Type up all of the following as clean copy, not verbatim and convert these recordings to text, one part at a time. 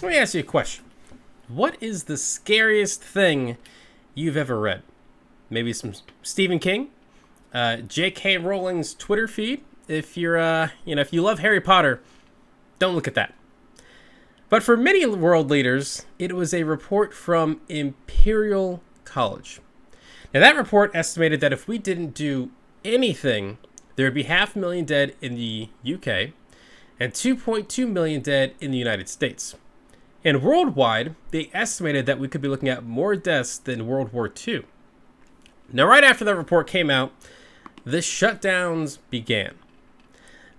Let me ask you a question. What is the scariest thing you've ever read? Maybe some Stephen King, J.K. Rowling's Twitter feed. If you're, if you love Harry Potter, don't look at that. But for many world leaders, it was a report from Imperial College. Now, that report estimated that if we didn't do anything, there would be 500,000 dead in the UK and 2.2 million dead in the United States. And worldwide, they estimated that we could be looking at more deaths than World War II. Now, right after that report came out, the shutdowns began.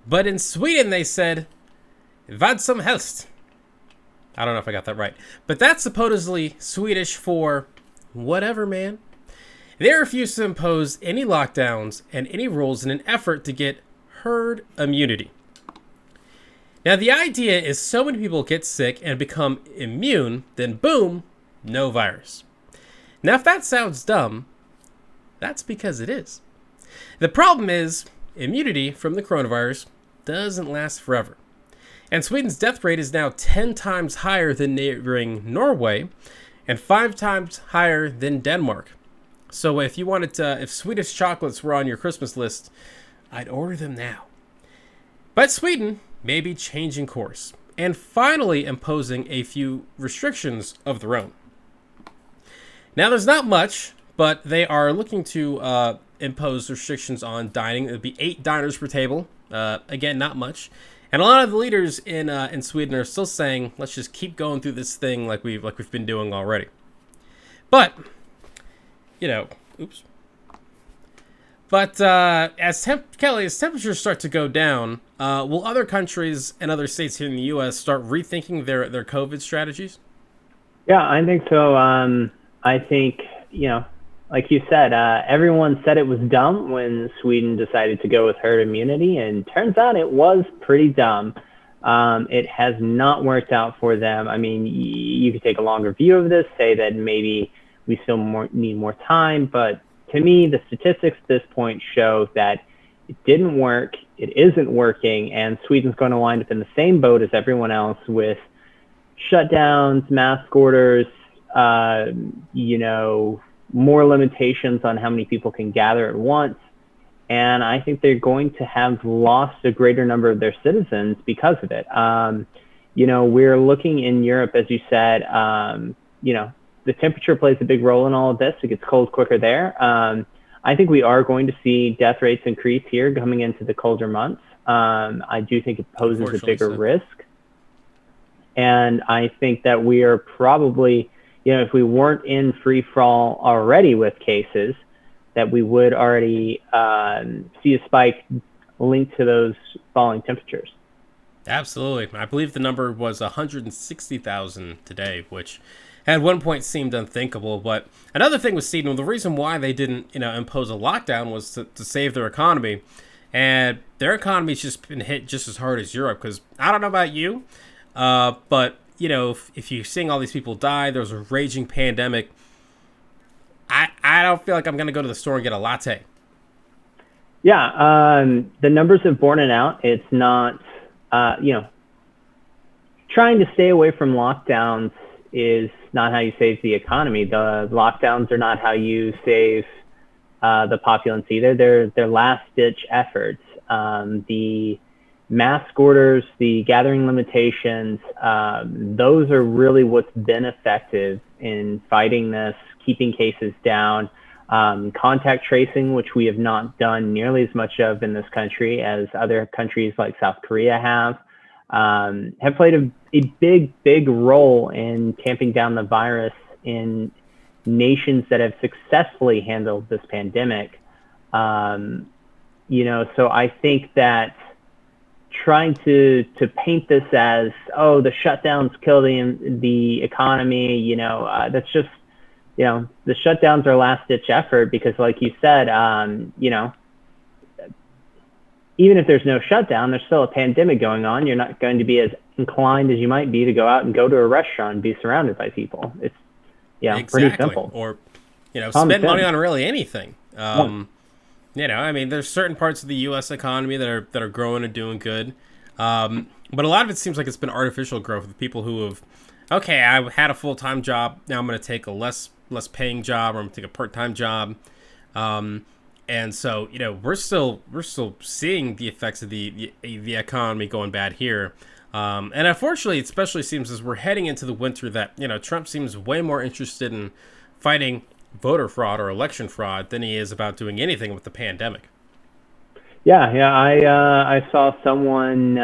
But in Sweden, they said, "Vad som helst." I don't know if I got that right. But that's supposedly Swedish for whatever, man. They refused to impose any lockdowns and any rules in an effort to get herd immunity. Now, the idea is so many people get sick and become immune, then boom, no virus. Now, if that sounds dumb, that's because it is. The problem is, immunity from the coronavirus doesn't last forever. And Sweden's death rate is now 10 times higher than neighboring Norway and 5 times higher than Denmark. So if you wanted to, if Swedish chocolates were on your Christmas list, I'd order them now. But Sweden may be changing course and finally imposing a few restrictions of their own. Now, there's not much, but they are looking to impose restrictions on dining. It would be 8 diners per table. Again, not much. And a lot of the leaders in Sweden are still saying, let's just keep going through this thing like we've been doing already. But, oops. But as temperatures start to go down, will other countries and other states here in the U.S. start rethinking their COVID strategies? Yeah, I think so. I think, like you said, everyone said it was dumb when Sweden decided to go with herd immunity, and turns out it was pretty dumb. It has not worked out for them. I mean, you could take a longer view of this, say that maybe we still need more time, but to me, the statistics at this point show that it didn't work, it isn't working, and Sweden's going to wind up in the same boat as everyone else with shutdowns, mask orders, more limitations on how many people can gather at once. And I think they're going to have lost a greater number of their citizens because of it. We're looking in Europe, as you said, the temperature plays a big role in all of this. It gets cold quicker there. I think we are going to see death rates increase here coming into the colder months. I do think it poses a bigger risk. And I think that we are probably, if we weren't in free fall already with cases, that we would already see a spike linked to those falling temperatures. Absolutely. I believe the number was 160,000 today, which at one point seemed unthinkable. But another thing with Sweden, the reason why they didn't, impose a lockdown was to save their economy. And their economy's just been hit just as hard as Europe. Because I don't know about you, but, if you're seeing all these people die, there's a raging pandemic. I don't feel like I'm going to go to the store and get a latte. Yeah, the numbers have borne it out. It's not, trying to stay away from lockdowns is not how you save the economy. The lockdowns are not how you save the populace either. They're last-ditch efforts. The mask orders, the gathering limitations, those are really what's been effective in fighting this, keeping cases down. Contact tracing, which we have not done nearly as much of in this country as other countries like South Korea have played a big role in tamping down the virus in nations that have successfully handled this pandemic. So I think that trying to paint this as, the shutdowns kill the economy, that's just, the shutdowns are last-ditch effort because, like you said, even if there's no shutdown, there's still a pandemic going on. You're not going to be as inclined as you might be to go out and go to a restaurant and be surrounded by people. It's Exactly. pretty simple. Or, spend money on really anything. There's certain parts of the U.S. economy that are growing and doing good. But a lot of it seems like it's been artificial growth with people who have okay, I had a full time job. Now I'm going to take a less paying job, or I'm going to take a part time job. Um, and so we're still seeing the effects of the economy going bad here. And unfortunately, it especially seems as we're heading into the winter that Trump seems way more interested in fighting voter fraud or election fraud than he is about doing anything with the pandemic. Yeah, yeah. I saw someone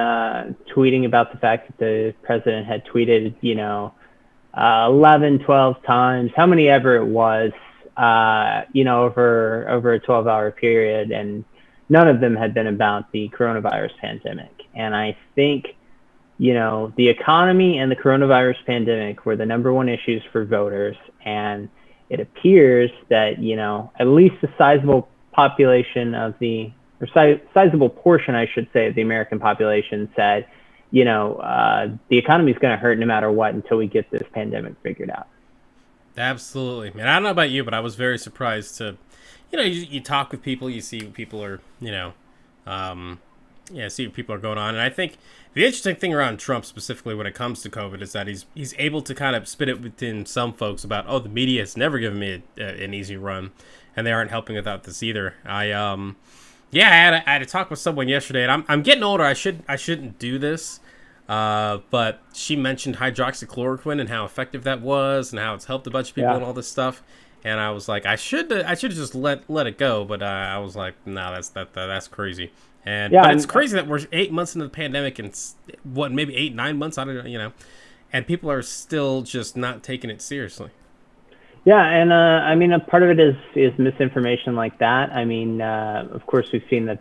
tweeting about the fact that the president had tweeted, 11, 12 times, how many ever it was, over a 12-hour period, and none of them had been about the coronavirus pandemic. And I think, the economy and the coronavirus pandemic were the number one issues for voters, and it appears that, at least a sizable population of the or sizable portion, I should say, of the American population said, the economy is going to hurt no matter what until we get this pandemic figured out. Absolutely, man. I don't know about you, but I was very surprised to, you talk with people, you see what people are, um, see what people are going on, and I think the interesting thing around Trump specifically when it comes to COVID is that he's able to kind of spit it within some folks about, oh, the media has never given me an easy run, and they aren't helping without this either. I had a talk with someone yesterday, and I'm getting older. I shouldn't do this, but she mentioned hydroxychloroquine and how effective that was, and how it's helped a bunch of people and all this stuff. And I was like, I should have just let it go, but I was like, no, that's crazy. But it's crazy that we're 8 months into the pandemic, and maybe 8 9 months, I don't know, and people are still just not taking it seriously. Yeah, and I mean, a part of it is misinformation like that. I mean, of course, we've seen that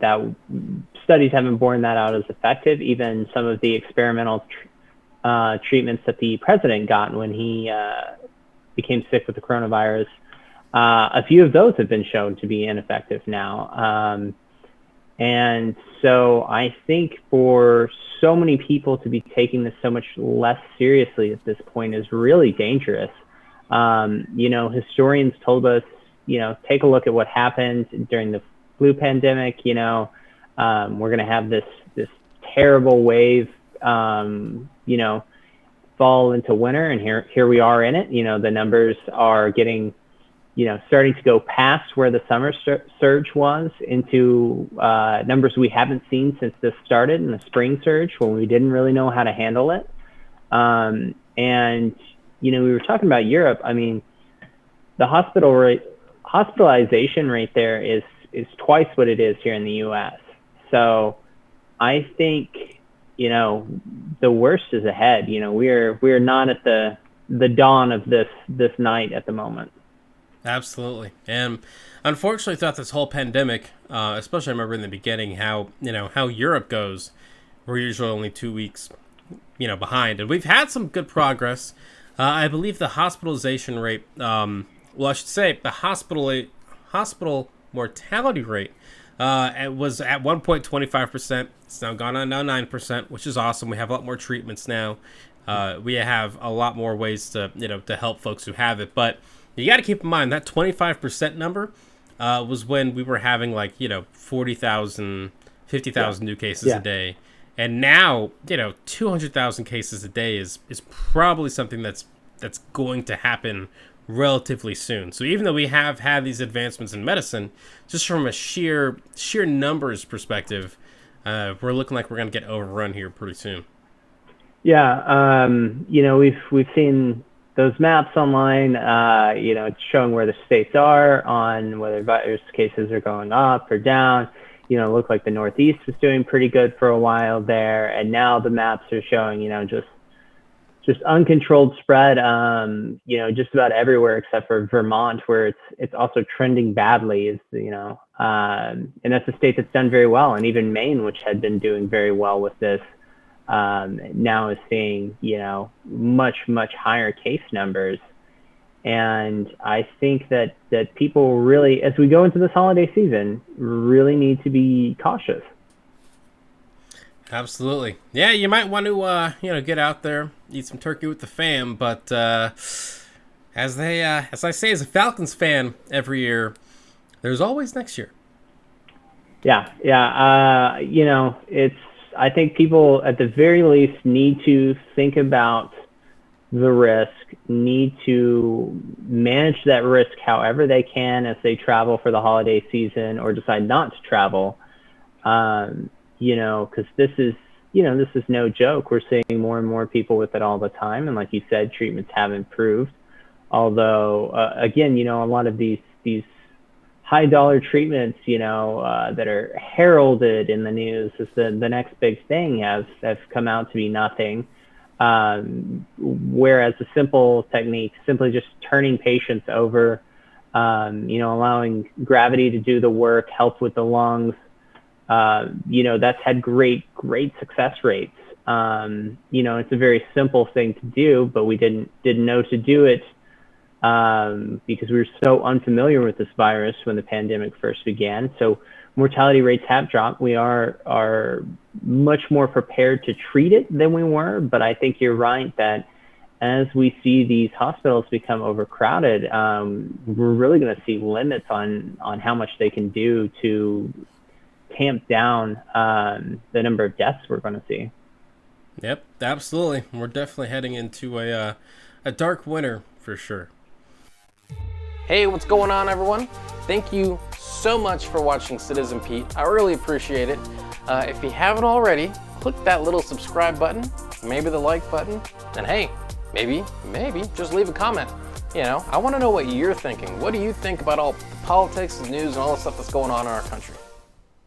studies haven't borne that out as effective. Even some of the experimental treatments that the president got when he became sick with the coronavirus, a few of those have been shown to be ineffective now. And so I think for so many people to be taking this so much less seriously at this point is really dangerous. Historians told us, take a look at what happened during the flu pandemic. We're going to have this terrible wave, fall into winter, and here we are in it. The numbers are getting, starting to go past where the summer surge was into numbers we haven't seen since this started in the spring surge, when we didn't really know how to handle it. And we were talking about Europe. I mean, the hospitalization rate there is twice what it is here in the U.S. So I think, the worst is ahead. We're not at the dawn of this night at the moment. Absolutely. And unfortunately, throughout this whole pandemic, especially I remember in the beginning how Europe goes, we're usually only 2 weeks, behind. And we've had some good progress. I believe the hospitalization rate, I should say the hospital mortality rate, it was at 1.25%. It's now gone on now 9%, which is awesome. We have a lot more treatments now. We have a lot more ways to help folks who have it. But you got to keep in mind that 25% number was when we were having 40,000, 50,000 new cases a day. And now, 200,000 cases a day is probably something that's going to happen relatively soon. So even though we have had these advancements in medicine, just from a sheer numbers perspective, we're looking like we're going to get overrun here pretty soon. Yeah, we've seen those maps online. It's showing where the states are on whether virus cases are going up or down. It looked like the Northeast was doing pretty good for a while there, and now the maps are showing, just uncontrolled spread, just about everywhere except for Vermont, where it's also trending badly. And that's a state that's done very well, and even Maine, which had been doing very well with this, now is seeing much higher case numbers. And I think that people really, as we go into this holiday season, really need to be cautious. Absolutely. Yeah, you might want to get out there, eat some turkey with the fam, but as I say as a Falcons fan every year, there's always next year. Yeah. I think people at the very least need to think about the risk, need to manage that risk however they can as they travel for the holiday season or decide not to travel. Because this is, this is no joke. We're seeing more and more people with it all the time. And like you said, treatments have improved. Although, again, a lot of these high dollar treatments, that are heralded in the news as the next big thing have come out to be nothing. Whereas a simple technique, simply just turning patients over, allowing gravity to do the work, help with the lungs, that's had great success rates. It's a very simple thing to do, but we didn't know to do it because we were so unfamiliar with this virus when the pandemic first began. So mortality rates have dropped. We are much more prepared to treat it than we were, but I think you're right that as we see these hospitals become overcrowded, we're really going to see limits on how much they can do to tamp down the number of deaths we're going to see. Yep, absolutely. We're definitely heading into a dark winter for sure. Hey, what's going on, everyone? Thank you so much for watching Citizen Pete. I really appreciate it. If you haven't already, click that little subscribe button, maybe the like button, and hey, maybe just leave a comment. I want to know what you're thinking. What do you think about all the politics, the news, and all the stuff that's going on in our country?